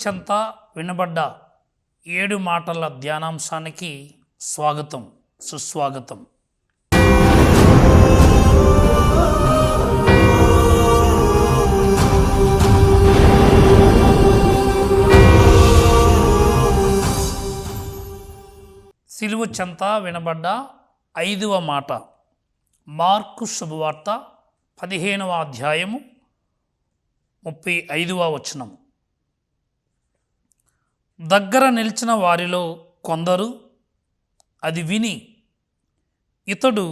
చెంత వినబడ్డ 7 మాటల ధ్యానాంశానికి స్వాగతం, సుస్వాగతం. సిలువ చెంత వినబడ్డ 5వ మాట మార్కు శుభవార్త 15వ అధ్యాయము 35వ వచనం. దగ్గర నిలిచిన వారిలో కొందరు అది విని ఇతడు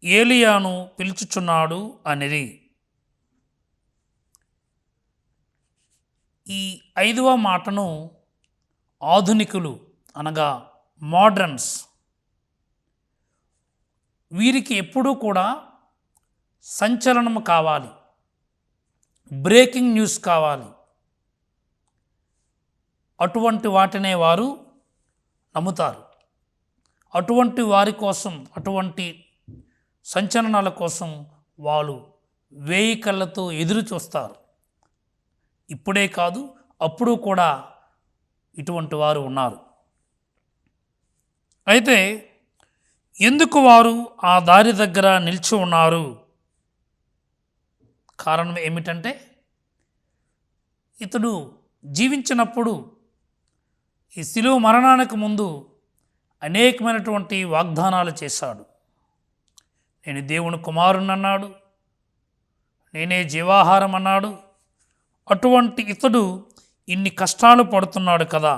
ఏలియాను పిలుచుచున్నాడు అనిరి. ఈ 5వ మాటను ఆధునికులు అనగా మోడ్రన్స్ వీరికి ఎప్పుడూ కూడా సంచలనం కావాలి, బ్రేకింగ్ న్యూస్ కావాలి. అటువంటి వాటినే వారు నమ్ముతారు. అటువంటి వారి కోసం, అటువంటి సంచలనాల కోసం వాళ్ళు 1000 కళ్ళతో ఎదురు చూస్తారు. ఇప్పుడే కాదు, అప్పుడు కూడా ఇటువంటి వారు ఉన్నారు. అయితే ఎందుకు వారు ఆ దారి దగ్గర నిలిచి ఉన్నారు? కారణం ఏమిటంటే, ఇతడు జీవించినప్పుడు ఈ శిలువ మరణానికి ముందు అనేకమైనటువంటి వాగ్దానాలు చేశాడు. నేను దేవుని కుమారుని అన్నాడు, నేనే జీవాహారం అన్నాడు. అటువంటి ఇతడు ఇన్ని కష్టాలు పడుతున్నాడు కదా.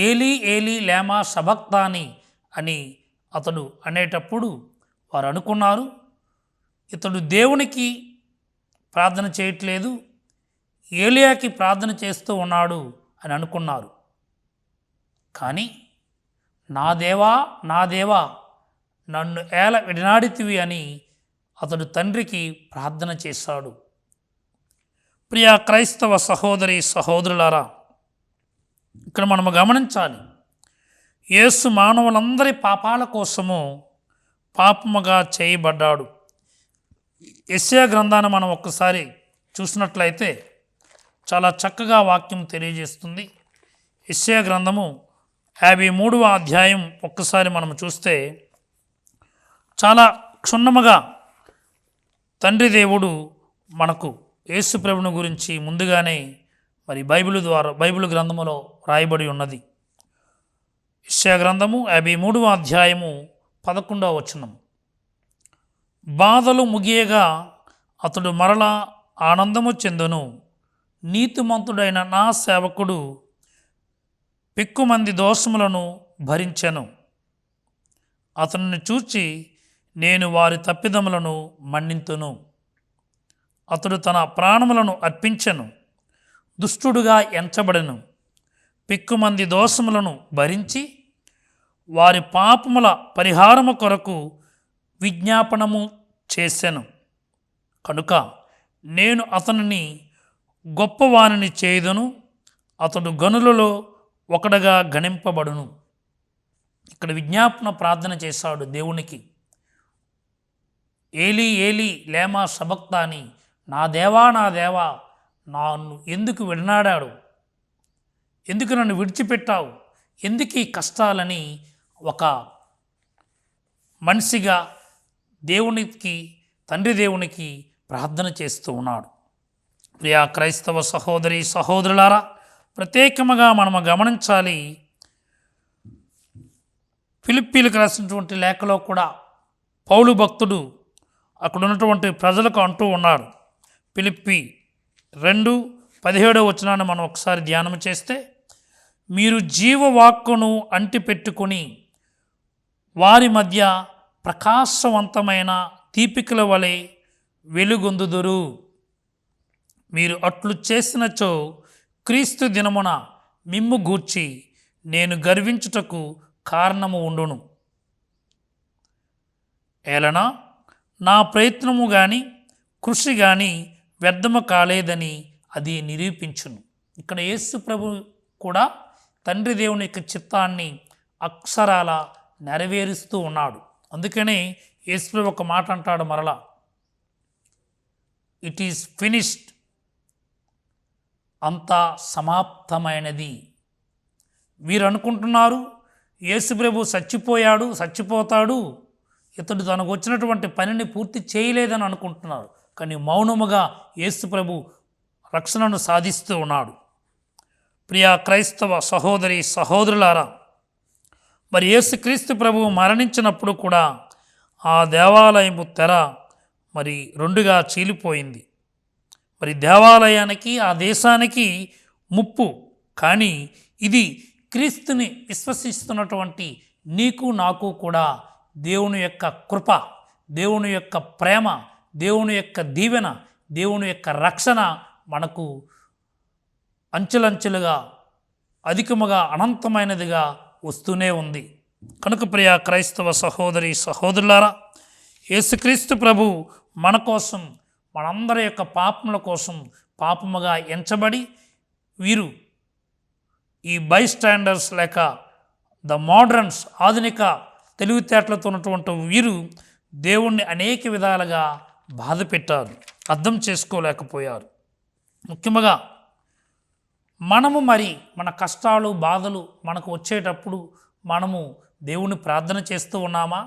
ఏలీ ఏలీ లేమా సబక్తాని అని అతడు అనేటప్పుడు వారు అనుకున్నారు, ఇతడు దేవునికి ప్రార్థన చేయట్లేదు, ఏలియాకి ప్రార్థన చేస్తూ ఉన్నాడు అని అనుకున్నారు. కానీ నా దేవా నా దేవా నన్ను ఏల విడనాడితివి అని అతడు తండ్రికి ప్రార్థన చేశాడు. ప్రియ క్రైస్తవ సహోదరి సహోదరులారా, ఇక్కడ మనము గమనించాలి, యేసు మానవులందరి పాపాల కోసము పాపముగా చేయబడ్డాడు. యెషయా గ్రంథాన్ని మనం ఒక్కసారి చూసినట్లయితే చాలా చక్కగా వాక్యం తెలియజేస్తుంది. యెషయా గ్రంథము 53వ అధ్యాయం ఒక్కసారి మనం చూస్తే చాలా క్షుణ్ణముగా తండ్రి దేవుడు మనకు యేసు ప్రభుని గురించి ముందుగానే మరి బైబిల్ గ్రంథములో రాయబడి ఉన్నది. యెషయా గ్రంథము 53వ అధ్యాయము 11వ వచనం. బాధలు ముగియగా అతడు మరలా ఆనందము చెందును, నీతిమంతుడైన నా సేవకుడు పెక్కుమంది దోషములను భరించెను. అతనిని చూచి నేను వారి తప్పిదములను మన్నింతును. అతడు తన ప్రాణములను అర్పించెను, దుష్టుడుగా ఎంచబడెను. పెక్కుమంది దోషములను భరించి వారి పాపముల పరిహారము కొరకు విజ్ఞాపనము చేసెను. కనుక నేను అతనిని గొప్పవానిని చేయుదును, అతడు గనులలో ఒకడుగా గణింపబడును. ఇక్కడ విజ్ఞాపన ప్రార్థన చేశాడు దేవునికి. ఏలీ ఏలీ లేమా సబక్తాని, నా దేవా నా దేవా నన్ను ఎందుకు విడనాడాడు, ఎందుకు నన్ను విడిచిపెట్టావు, ఎందుకు ఈ కష్టాలని ఒక మనిషిగా దేవునికి, తండ్రి దేవునికి ప్రార్థన చేస్తూ ఉన్నాడు. ప్రియా క్రైస్తవ సహోదరి సహోదరులారా, ప్రత్యేకముగా మనము గమనించాలి, ఫిలిప్పీలకు రాసినటువంటి లేఖలో కూడా పౌలు భక్తుడు అక్కడ ఉన్నటువంటి ప్రజలకు అంటూ ఉన్నాడు. ఫిలిప్పీ 2:17 వచనాన్ని మనం ఒకసారి ధ్యానం చేస్తే, మీరు జీవవాక్కును అంటిపెట్టుకుని వారి మధ్య ప్రకాశవంతమైన దీపికల వలె వెలుగొందుదురు. మీరు అట్లు చేసినచో క్రీస్తు దినమున మిమ్ము గూర్చి నేను గర్వించుటకు కారణము ఉండును. ఏలనా నా ప్రయత్నము కానీ కృషి కానీ వ్యర్థము కాలేదని అది నిరూపించును. ఇక్కడ యేసు ప్రభు కూడా తండ్రి దేవుని యొక్క చిత్తాన్ని అక్షరాల నెరవేరుస్తూ ఉన్నాడు. అందుకనే యేసు ప్రభు ఒక మాట అంటాడు మరలా, ఇట్ ఈస్ ఫినిష్డ్. అంతా సమాప్తమైనది. వీరు అనుకుంటున్నారు యేసుప్రభు చచ్చిపోతాడు, ఇతడు తనకు వచ్చినటువంటి పనిని పూర్తి చేయలేదని అనుకుంటున్నారు. కానీ మౌనముగా యేసుప్రభు రక్షణను సాధిస్తూ ఉన్నాడు. ప్రియ క్రైస్తవ సహోదరి సహోదరులారా, మరి యేసుక్రీస్తు ప్రభువు మరణించినప్పుడు కూడా ఆ దేవాలయము తెర మరి రెండుగా చీలిపోయింది. మరి దేవాలయానికి ఆ దేశానికి ముప్పు. కానీ ఇది క్రీస్తుని విశ్వసిస్తున్నటువంటి నీకు నాకు కూడా దేవుని యొక్క కృప, దేవుని యొక్క ప్రేమ, దేవుని యొక్క దీవెన, దేవుని యొక్క రక్షణ మనకు అంచెలంచెలుగా అధికముగా అనంతమైనదిగా వస్తూనే ఉంది. కనుక ప్రియ క్రైస్తవ సహోదరి సహోదరులారా, యేసుక్రీస్తు ప్రభు మన కోసం, మనందరి యొక్క పాపముల కోసం పాపముగా ఎంచబడి వీరు ఈ బైస్టాండర్స్ లేక ద మోడ్రన్స్, ఆధునిక తెలివితేటలతో ఉన్నటువంటి వీరు దేవుణ్ణి అనేక విధాలుగా బాధ పెట్టారు, అర్థం చేసుకోలేకపోయారు. ముఖ్యంగా మనము మరి మన కష్టాలు బాధలు మనకు వచ్చేటప్పుడు మనము దేవుణ్ణి ప్రార్థన చేస్తూ ఉన్నామా,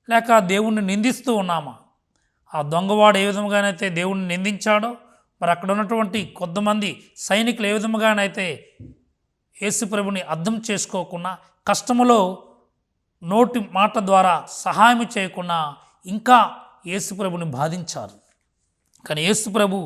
లేక దేవుణ్ణి నిందిస్తూ ఉన్నామా? ఆ దొంగవాడు ఏ విధముగానైతే దేవుణ్ణి నిందించాడో, మరి అక్కడ ఉన్నటువంటి కొంతమంది సైనికులు ఏ విధముగానైతే యేసుప్రభుని అర్థం చేసుకోకుండా కష్టములో నోటి మాట ద్వారా సహాయం చేయకుండా ఇంకా యేసుప్రభుని బాధించారు. కానీ యేసుప్రభు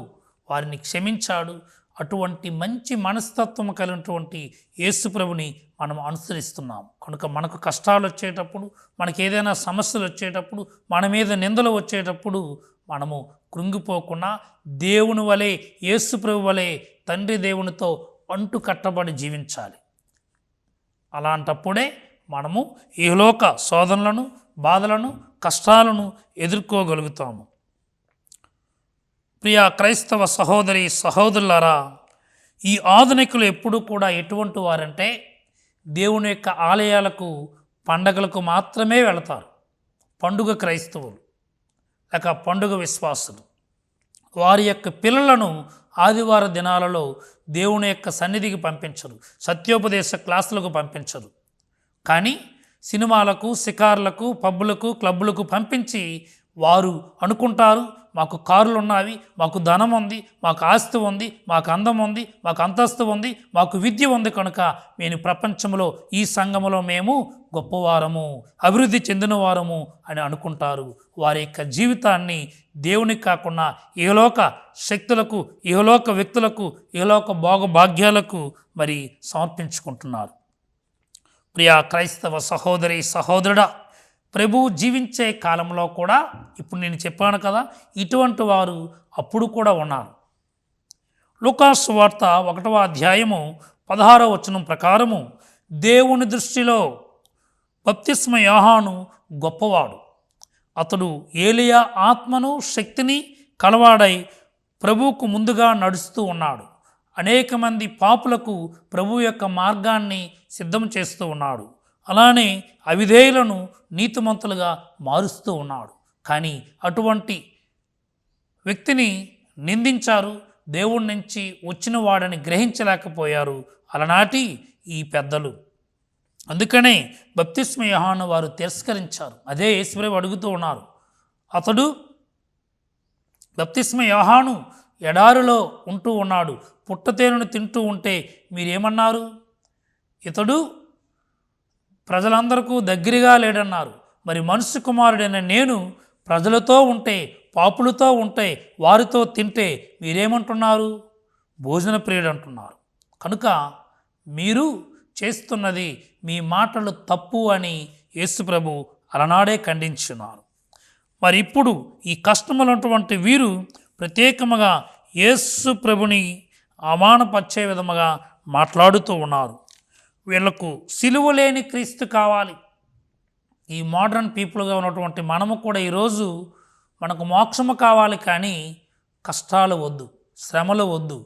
వారిని క్షమించాడు. అటువంటి మంచి మనస్తత్వం కలిగినటువంటి యేసుప్రభుని మనం అనుసరిస్తున్నాం. కనుక మనకు కష్టాలు వచ్చేటప్పుడు, మనకి ఏదైనా సమస్యలు వచ్చేటప్పుడు, మన మీద నిందలు వచ్చేటప్పుడు మనము కృంగిపోకుండా దేవుని వలె, యేసుప్రభు వలె తండ్రి దేవునితో అంటు కట్టబడి జీవించాలి. అలాంటప్పుడే మనము ఇహలోక శోధనలను, బాధలను, కష్టాలను ఎదుర్కోగలుగుతాము. ప్రియ క్రైస్తవ సహోదరి సహోదరులారా, ఈ ఆధునికులు ఎప్పుడూ కూడా ఎటువంటి వారంటే దేవుని యొక్క ఆలయాలకు, పండగలకు మాత్రమే వెళతారు. పండుగ క్రైస్తవులు లేక పండుగ విశ్వాసులు వారి యొక్క పిల్లలను ఆదివార దినాలలో దేవుని యొక్క సన్నిధికి పంపించరు, సత్యోపదేశ క్లాసులకు పంపించరు. కానీ సినిమాలకు, షికార్లకు, పబ్బులకు, క్లబ్బులకు పంపించి వారు అనుకుంటారు మాకు కారులు ఉన్నవి, మాకు ధనం ఉంది, మాకు ఆస్తి ఉంది, మాకు అందం ఉంది, మాకు అంతస్తు ఉంది, మాకు విద్య ఉంది, కనుక మేము ప్రపంచంలో ఈ సంఘములో మేము గొప్పవారము, అభివృద్ధి చెందినవారము అని అనుకుంటారు. వారి యొక్క జీవితాన్ని దేవునికి కాకుండా ఇహలోక శక్తులకు, ఇహలోక వ్యక్తులకు, ఇహలోక భోగభాగ్యాలకు మరి సమర్పించుకుంటున్నారు. ప్రియ క్రైస్తవ సహోదరి సహోదరుడా, ప్రభువు జీవించే కాలంలో కూడా ఇప్పుడు నేను చెప్పాను కదా, ఇటువంటి వారు అప్పుడు కూడా ఉన్నారు. లూకాసు సువార్త 1వ అధ్యాయము 16వ వచనం ప్రకారము దేవుని దృష్టిలో బప్తిస్మ యోహాను గొప్పవాడు. అతడు ఏలియా ఆత్మను శక్తిని కలవాడై ప్రభువుకు ముందుగా నడుస్తూ ఉన్నాడు. అనేక మంది పాపులకు ప్రభు యొక్క మార్గాన్ని సిద్ధం చేస్తూ ఉన్నాడు. అలానే అవిధేయులను నీతిమంతులుగా మారుస్తూ ఉన్నాడు. కానీ అటువంటి వ్యక్తిని నిందించారు, దేవుడి నుంచి వచ్చిన వాడని గ్రహించలేకపోయారు అలనాటి ఈ పెద్దలు. అందుకనే బప్తిస్మ యోహాను వారు తిరస్కరించారు. అదే యేసుప్రభు అడుగుతూ ఉన్నారు. అతడు బప్తిస్మ యోహాను ఎడారిలో ఉంటూ ఉన్నాడు, పుట్టతేనును తింటూ ఉంటే మీరేమన్నారు? ఇతడు ప్రజలందరికీ దగ్గరగా లేడన్నారు. మరి మనుష్య కుమారుడైన నేను ప్రజలతో ఉంటే, పాపులతో ఉంటే, వారితో తింటే మీరేమంటున్నారు? భోజన ప్రియుడు అంటున్నారు. కనుక మీరు చేస్తున్నది, మీ మాటలు తప్పు అని యేసుప్రభు అలనాడే ఖండించున్నారు. మరి ఇప్పుడు ఈ కష్టములటువంటి వీరు ప్రత్యేకముగా యేసుప్రభుని అవమానపరిచే విధముగా మాట్లాడుతూ ఉన్నారు. వీళ్లకు సిలువ లేని క్రీస్తు కావాలి. ఈ మోడర్న్ పీపుల్గా ఉన్నటువంటి మనము కూడా ఈరోజు మనకు మోక్షము కావాలి, కానీ కష్టాలు వద్దు, శ్రమలు వద్దు.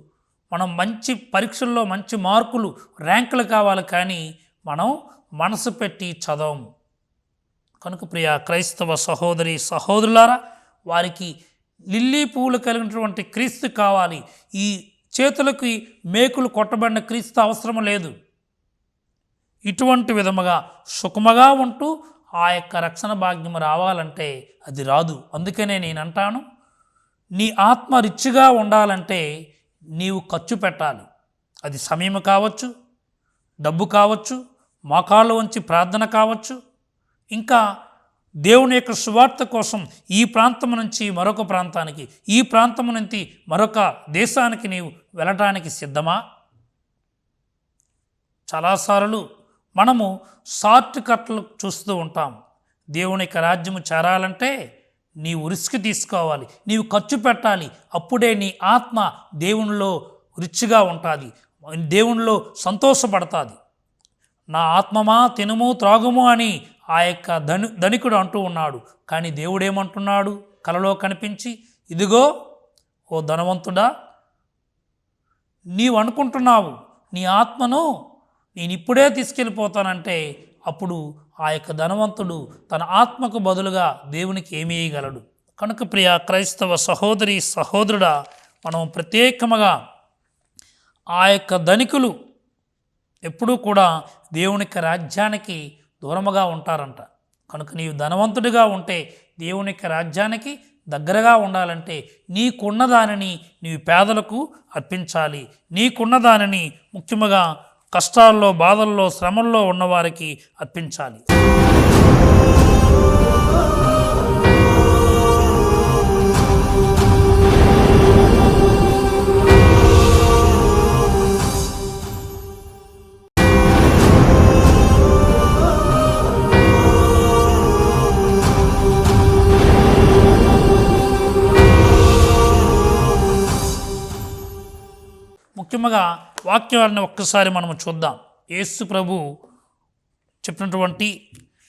మనం మంచి పరీక్షల్లో మంచి మార్కులు, ర్యాంకులు కావాలి, కానీ మనం మనసు పెట్టి చదవము. కనుక ప్రియ క్రైస్తవ సహోదరి సహోదరులారా, వారికి లిల్లీ పువ్వులు కలిగినటువంటి క్రీస్తు కావాలి. ఈ చేతులకి మేకులు కొట్టబడిన క్రీస్తు అవసరం లేదు. ఇటువంటి విధముగా సుఖముగా ఉంటూ ఆ యొక్క రక్షణ భాగ్యం రావాలంటే అది రాదు. అందుకనే నేను అంటాను, నీ ఆత్మ రిచ్గా ఉండాలంటే నీవు ఖర్చు పెట్టాలి. అది సమయం కావచ్చు, డబ్బు కావచ్చు, మోకాళ్ళు వంచి ప్రార్థన కావచ్చు, ఇంకా దేవుని యొక్క సువార్త కోసం ఈ ప్రాంతం నుంచి మరొక ప్రాంతానికి, ఈ ప్రాంతం నుంచి మరొక దేశానికి నీవు వెళ్ళటానికి సిద్ధమా? చాలాసార్లు మనము షార్ట్ కట్లు చూస్తూ ఉంటాం. దేవుని యొక్క రాజ్యము చేరాలంటే నీవు రిస్క్ తీసుకోవాలి, నీవు ఖర్చు పెట్టాలి. అప్పుడే నీ ఆత్మ దేవునిలో రిచ్గా ఉంటుంది, దేవునిలో సంతోషపడుతుంది. నా ఆత్మమా తినుము త్రాగుము అని ఆ యొక్క ధనికుడు అంటూ ఉన్నాడు. కానీ దేవుడేమంటున్నాడు కలలో కనిపించి, ఇదిగో ఓ ధనవంతుడా, నీవు అనుకుంటున్నావు నీ ఆత్మను నేను ఇప్పుడే తీసుకెళ్ళిపోతానంటే అప్పుడు ఆ యొక్క ధనవంతుడు తన ఆత్మకు బదులుగా దేవునికి ఏమి ఇయ్యగలడు? కనుక ప్రియ క్రైస్తవ సహోదరి సహోదరుడా, మనం ప్రత్యేకముగా ఆ యొక్క ధనికులు ఎప్పుడూ కూడా దేవునికి రాజ్యానికి దూరముగా ఉంటారంట. కనుక నీవు ధనవంతుడిగా ఉంటే దేవునికి రాజ్యానికి దగ్గరగా ఉండాలంటే నీకున్న దానిని నీవు పేదలకు అర్పించాలి. నీకున్న దానిని ముఖ్యముగా కష్టాల్లో, బాధల్లో, శ్రమల్లో ఉన్నవారికి అర్పించాలి. ముఖ్యంగా వాక్యాలను ఒక్కసారి మనం చూద్దాం. యేసు ప్రభు చెప్పినటువంటి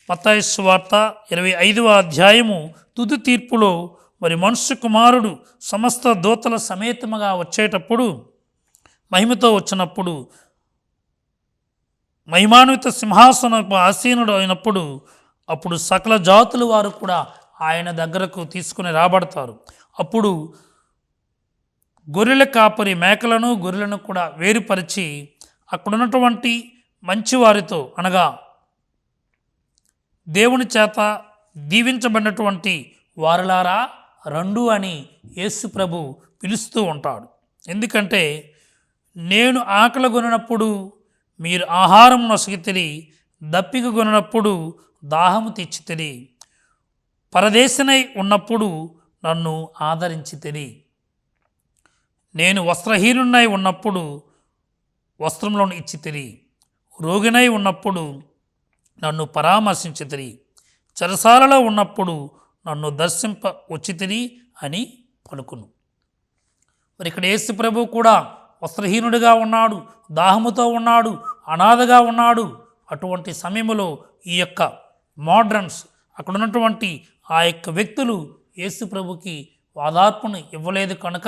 మత్తయి సువార్త 25వ అధ్యాయము తుది తీర్పులో మరి మనుష్య కుమారుడు సమస్త దూతల సమేతముగా వచ్చేటప్పుడు, మహిమతో వచ్చినప్పుడు, మహిమాన్విత సింహాసనపు ఆసీనుడు అయినప్పుడు, అప్పుడు సకల జాతుల వారు కూడా ఆయన దగ్గరకు తీసుకుని రాబడతారు. అప్పుడు గొర్రెల కాపరి మేకలను గొర్రెలను కూడా వేరుపరిచి అక్కడున్నటువంటి మంచివారితో, అనగా దేవుని చేత దీవించబడినటువంటి వారులారా రండు అని యేసు ప్రభు పిలుస్తూ ఉంటాడు. ఎందుకంటే నేను ఆకలి కొనినప్పుడు మీరు ఆహారం నొసగితిరి, దప్పిక కొనినప్పుడు దాహము తెచ్చితిరి, పరదేశినై ఉన్నప్పుడు నన్ను ఆదరించితిరి, నేను వస్త్రహీనునై ఉన్నప్పుడు వస్త్రములను ఇచ్చితిరి, రోగినై ఉన్నప్పుడు నన్ను పరామర్శించితిరి, చెరసాలలో ఉన్నప్పుడు నన్ను దర్శింప వచ్చితిరి అని పలుకును. మరి ఇక్కడ యేసు ప్రభు కూడా వస్త్రహీనుడిగా ఉన్నాడు, దాహముతో ఉన్నాడు, అనాథగా ఉన్నాడు. అటువంటి సమయంలో ఈ యొక్క మోడ్రన్స్, అక్కడ ఉన్నటువంటి ఆ యొక్క వ్యక్తులు యేసు ప్రభుకి వాదార్పును ఇవ్వలేదు కనుక,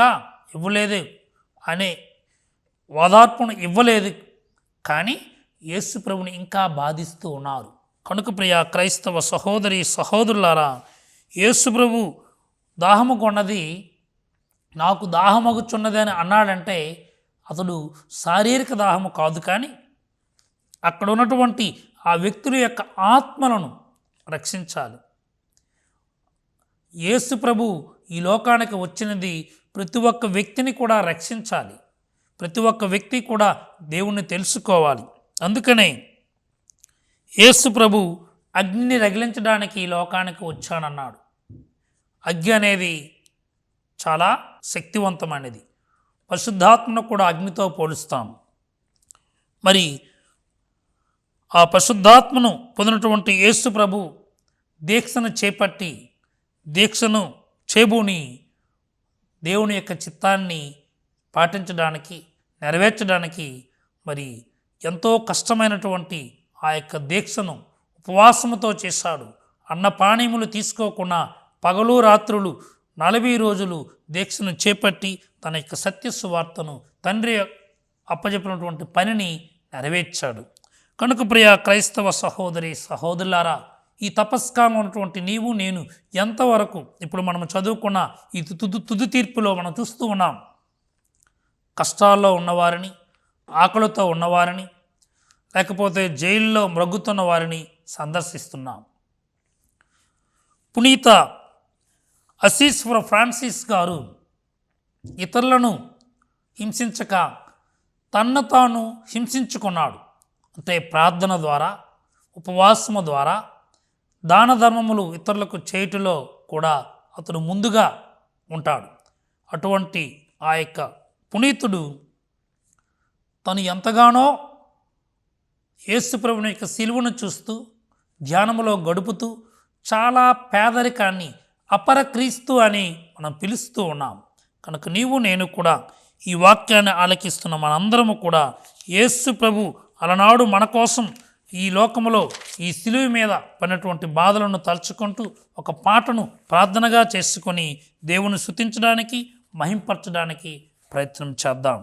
వాదార్పును ఇవ్వలేదు కానీ యేసు ప్రభుని ఇంకా బాధిస్తూ ఉన్నారు. కనుక ప్రియ క్రైస్తవ సహోదరి సహోదరులారా, యేసు ప్రభు దాహము కొన్నది నాకు దాహమగుచున్నది అని అన్నాడంటే అతడు శారీరక దాహము కాదు, కానీ అక్కడ ఉన్నటువంటి ఆ వ్యక్తుల యొక్క ఆత్మలను రక్షించాలి. యేసు ప్రభు ఈ లోకానికి వచ్చినది ప్రతి ఒక్క వ్యక్తిని కూడా రక్షించాలి. ప్రతి ఒక్క వ్యక్తి కూడా దేవుణ్ణి తెలుసుకోవాలి. అందుకనే యేసు ప్రభు అగ్నిని రగిలించడానికి ఈ లోకానికి వచ్చానన్నాడు. అగ్ని అనేది చాలా శక్తివంతమైనది. పరిశుద్ధాత్మను కూడా అగ్నితో పోలుస్తాం. మరి ఆ పరిశుద్ధాత్మను పొందినటువంటి యేసు ప్రభు దీక్షను చేపట్టి, దీక్షను చేబూని దేవుని యొక్క చిత్తాన్ని పాటించడానికి, నెరవేర్చడానికి మరి ఎంతో కష్టమైనటువంటి ఆ యొక్క దీక్షను ఉపవాసముతో చేశాడు. అన్నపానీయములు తీసుకోకుండా పగలు రాత్రులు 40 రోజులు దీక్షను చేపట్టి తన యొక్క సత్య సువార్తను, తండ్రి అప్పచెప్పినటువంటి పనిని నెరవేర్చాడు. కనుక ప్రియ క్రైస్తవ సహోదరి సహోదరులారా, ఈ తపస్కాలంలో ఉన్నటువంటి నీవు నేను ఎంతవరకు ఇప్పుడు మనం చదువుకున్న ఈ తుది తీర్పులో మనం చూస్తూ ఉన్నాం. కష్టాల్లో ఉన్నవారిని, ఆకలితో ఉన్నవారిని, లేకపోతే జైల్లో మ్రగ్గుతున్న వారిని సందర్శిస్తున్నాం. పునీత అసీస్వర ఫ్రాన్సిస్ గారు ఇతరులను హింసించక తన్ను తాను హింసించుకున్నాడు. అంటే ప్రార్థన ద్వారా, ఉపవాసము ద్వారా, దాన ధర్మములు ఇతరులకు చేయుటలో కూడా అతడు ముందుగా ఉంటాడు. అటువంటి ఆ యొక్క పునీతుడు తను ఎంతగానో యేసుప్రభుని యొక్క సిలువను చూస్తూ ధ్యానములో గడుపుతూ చాలా పేదరికాన్ని అపర క్రీస్తు అని మనం పిలుస్తూ ఉన్నాం. కనుక నీవు నేను కూడా ఈ వాక్యాన్ని ఆలకిస్తున్న మనందరము కూడా యేసు ప్రభు అలనాడు మన కోసం ఈ లోకములో ఈ సిలువ మీద పడినటువంటి బాధలను తలుచుకుంటూ ఒక పాటను ప్రార్థనగా చేసుకొని దేవుని స్తుతించడానికి, మహింపరచడానికి ప్రయత్నం చేద్దాం.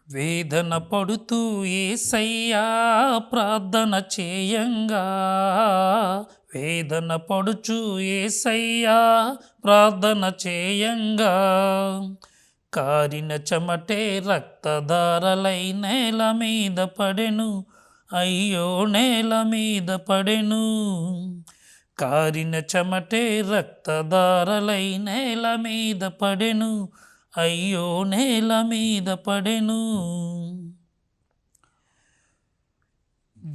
వేదన పడుతూ యేసయ్యా ప్రార్థన చేయంగా, వేదన పడుచు యేసయ్యా ప్రార్థన చేయంగా, కారిన చెమటే రక్తధారలై నేల మీద పడెను, అయ్యో నేల మీద పడెను. కారిన చెమటే రక్తధారలై నేల మీద పడెను, అయ్యో నేల మీద పడెను.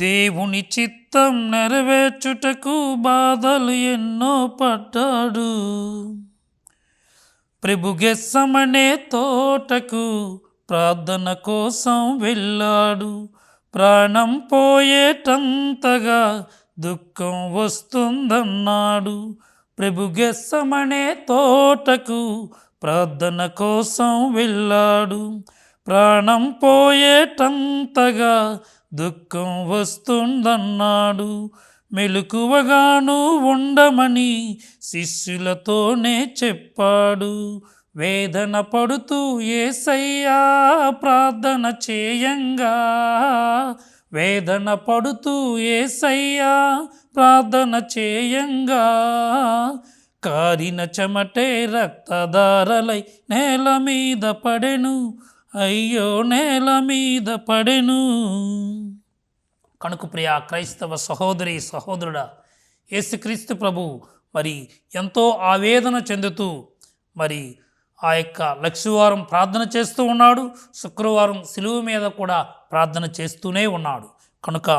దేవుని చిత్తం నెరవేర్చుటకు బాధలు ఎన్నో పడ్డాడు. ప్రభు గెత్సెమనే తోటకు ప్రార్థన కోసం వెళ్ళాడు. ప్రాణం పోయేటంతగా దుఃఖం వస్తుందన్నాడు. ప్రభు గెత్సెమనే తోటకు ప్రార్థన కోసం వెళ్ళాడు. ప్రాణం పోయేటంతగా దుఃఖం వస్తుందన్నాడు. మెలకువగాను ఉండమని శిష్యులతోనే చెప్పాడు. వేదన పడుతూ యేసయ్యా ప్రార్థన చేయంగా, వేదన పడుతూ యేసయ్యా ప్రార్థన చేయంగా, కారిన చెమటే రక్తధారలై నేల మీద పడెను, అయ్యో నేల మీద పడెను. కనుక ప్రియ క్రైస్తవ సహోదరి సహోదరుడా, యేసుక్రీస్తు ప్రభు మరి ఎంతో ఆవేదన చెందుతూ మరి ఆ యొక్క లక్షవారం ప్రార్థన చేస్తూ ఉన్నాడు. శుక్రవారం సిలువ మీద కూడా ప్రార్థన చేస్తూనే ఉన్నాడు. కనుక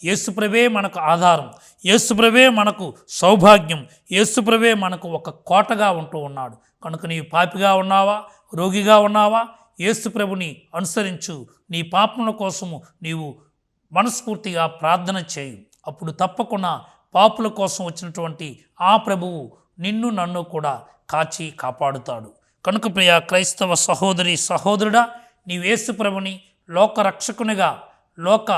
యేసుప్రభే మనకు ఆధారం, యేసుప్రభే మనకు సౌభాగ్యం, యేసుప్రభే మనకు ఒక కోటగా ఉంటూ ఉన్నాడు. కనుక నీవు పాపిగా ఉన్నావా, రోగిగా ఉన్నావా, యేసుప్రభుని అనుసరించు. నీ పాపముల కోసము నీవు మనస్ఫూర్తిగా ప్రార్థన చేయు. అప్పుడు తప్పకుండా పాపుల కోసం వచ్చినటువంటి ఆ ప్రభువు నిన్ను నన్ను కూడా కాచి కాపాడుతాడు. కనుక ప్రియ క్రైస్తవ సహోదరి సహోదరుడా, నీవు యేసు ప్రభుని లోక రక్షకునిగా, లోక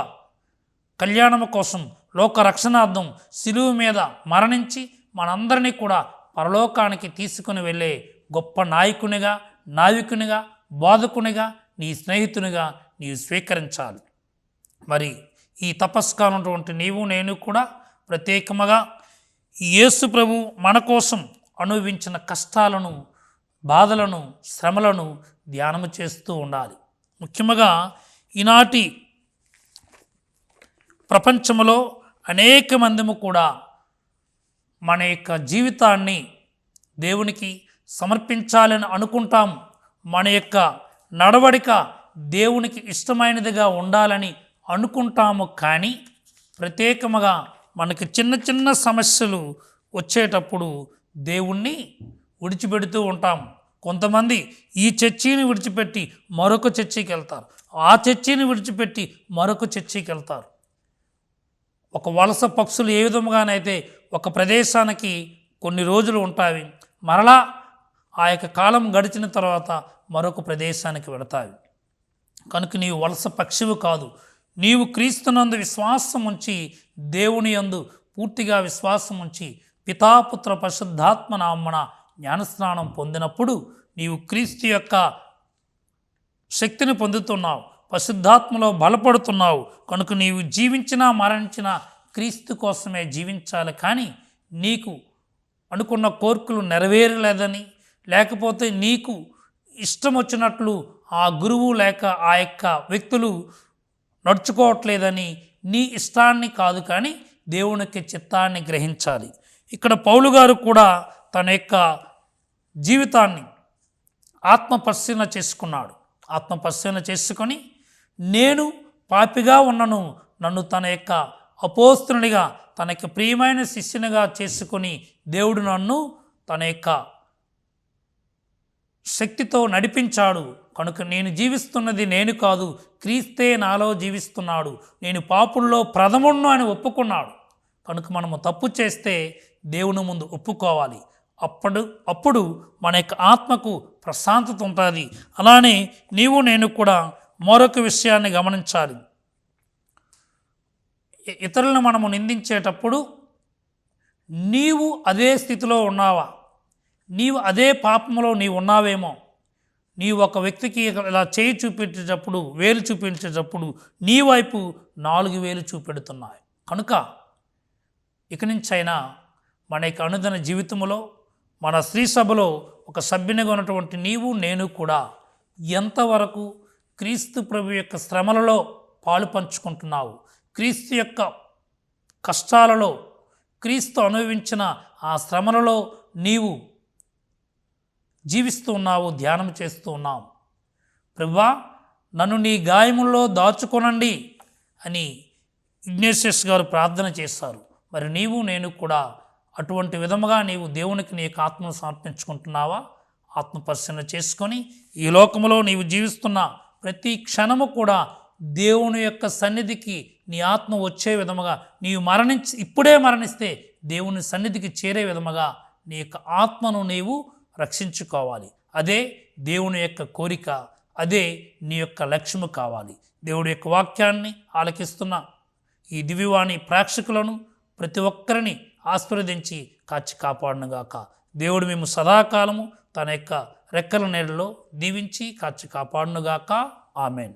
కళ్యాణము కోసం, లోక రక్షణార్థం సిలువ మీద మరణించి మనందరినీ కూడా పరలోకానికి తీసుకుని వెళ్ళే గొప్ప నాయకునిగా, నావికునిగా, బోధకునిగా, నీ స్నేహితునిగా నీవు స్వీకరించాలి. మరి ఈ తపస్సుగా ఉన్నటువంటి నీవు నేను కూడా ప్రత్యేకముగా యేసు ప్రభు మన కోసం అనుభవించిన కష్టాలను, బాధలను, శ్రమలను ధ్యానము చేస్తూ ఉండాలి. ముఖ్యంగా ఈనాటి ప్రపంచంలో అనేక మందిము కూడా మన యొక్క జీవితాన్ని దేవునికి సమర్పించాలని అనుకుంటాం. మన యొక్క నడవడిక దేవునికి ఇష్టమైనదిగా ఉండాలని అనుకుంటాము. కానీ ప్రత్యేకముగా మనకి చిన్న చిన్న సమస్యలు వచ్చేటప్పుడు దేవుణ్ణి విడిచిపెడుతూ ఉంటాం. కొంతమంది ఈ చర్చిని విడిచిపెట్టి మరొక చర్చికి వెళ్తారు, ఆ చర్చిని విడిచిపెట్టి మరొక చర్చికి వెళ్తారు. ఒక వలస పక్షులు ఏ విధముగానైతే ఒక ప్రదేశానికి కొన్ని రోజులు ఉంటాయి, మరలా ఆ యొక్క కాలం గడిచిన తర్వాత మరొక ప్రదేశానికి వెళతాయి. కనుక నీవు వలస పక్షివి కాదు. నీవు క్రీస్తునందు విశ్వాసం ఉంచి, దేవుని యందు పూర్తిగా విశ్వాసం ఉంచి, పితాపుత్ర పరిశుద్ధాత్మ నామమున జ్ఞానస్నానం పొందినప్పుడు నీవు క్రీస్తు యొక్క శక్తిని పొందుతున్నావు, పరిశుద్ధాత్మలో బలపడుతున్నావు. కనుక నీవు జీవించినా మరణించినా క్రీస్తు కోసమే జీవించాలి. కానీ నీకు అనుకున్న కోరికలు నెరవేరలేదని, లేకపోతే నీకు ఇష్టం వచ్చినట్లు ఆ గురువు లేక ఆ యొక్క వ్యక్తులు నడుచుకోవట్లేదని నీ ఇష్టాన్ని కాదు కానీ దేవునికి చిత్తాన్ని గ్రహించాలి. ఇక్కడ పౌలు గారు కూడా తన యొక్క జీవితాన్ని ఆత్మపరిశీలన చేసుకున్నాడు. ఆత్మపరిశీలన చేసుకొని నేను పాపిగా ఉన్నను, నన్ను తన యొక్క అపోస్తునిగా తన యొక్క ప్రియమైన శిష్యునిగా చేసుకొని దేవుడు నన్ను తన యొక్క శక్తితో నడిపించాడు. కనుక నేను జీవిస్తున్నది నేను కాదు, క్రీస్తే నాలో జీవిస్తున్నాడు, నేను పాపుల్లో ప్రథముణ్ణు అని ఒప్పుకున్నాడు. కనుక మనము తప్పు చేస్తే దేవుని ముందు ఒప్పుకోవాలి. అప్పుడు మన యొక్క ఆత్మకు ప్రశాంతత ఉంటుంది. అలానే నీవు నేను కూడా మరొక విషయాన్ని గమనించాలి. ఇతరులను మనము నిందించేటప్పుడు నీవు అదే స్థితిలో ఉన్నావా, నీవు అదే పాపంలో నీవు ఉన్నావేమో. నీవు ఒక వ్యక్తికి ఇలా చేయి చూపించేటప్పుడు, వేలు చూపించేటప్పుడు నీ వైపు 4 వేలు చూపెడుతున్నాయి. కనుక ఇక నుంచైనా మన యొక్క అనుదిన జీవితంలో, మన స్త్రీ సభలో ఒక సభ్యునిగా ఉన్నటువంటి నీవు నేను కూడా ఎంతవరకు క్రీస్తు ప్రభు యొక్క శ్రమలలో పాలు పంచుకుంటున్నావు, క్రీస్తు యొక్క కష్టాలలో, క్రీస్తు అనుభవించిన ఆ శ్రమలలో నీవు జీవిస్తూ ఉన్నావు, ధ్యానం చేస్తూ ఉన్నావు. ప్రభువా, నన్ను నీ గాయముల్లో దాచుకొనండి అని ఇగ్నేషియస్ గారు ప్రార్థన చేశారు. మరి నీవు నేను కూడా అటువంటి విధముగా నీవు దేవునికి నీ యొక్క ఆత్మను సమర్పించుకుంటున్నావా? ఆత్మపరిశీలన చేసుకొని ఈ లోకంలో నీవు జీవిస్తున్న ప్రతి క్షణము కూడా దేవుని యొక్క సన్నిధికి నీ ఆత్మ వచ్చే విధముగా, నీవు ఇప్పుడే మరణిస్తే దేవుని సన్నిధికి చేరే విధముగా నీ యొక్క ఆత్మను నీవు రక్షించుకోవాలి. అదే దేవుని యొక్క కోరిక, అదే నీ యొక్క లక్ష్యము కావాలి. దేవుడి యొక్క వాక్యాన్ని ఆలకిస్తున్న ఈ దివ్యవాణి ప్రేక్షకులను ప్రతి ఒక్కరిని ఆశీర్వదించి కాచి కాపాడునుగాక. దేవుడు మేము సదాకాలము తన యొక్క రెక్కల నీడలో దీవించి కాచి కాపాడునుగాక. ఆమెన్.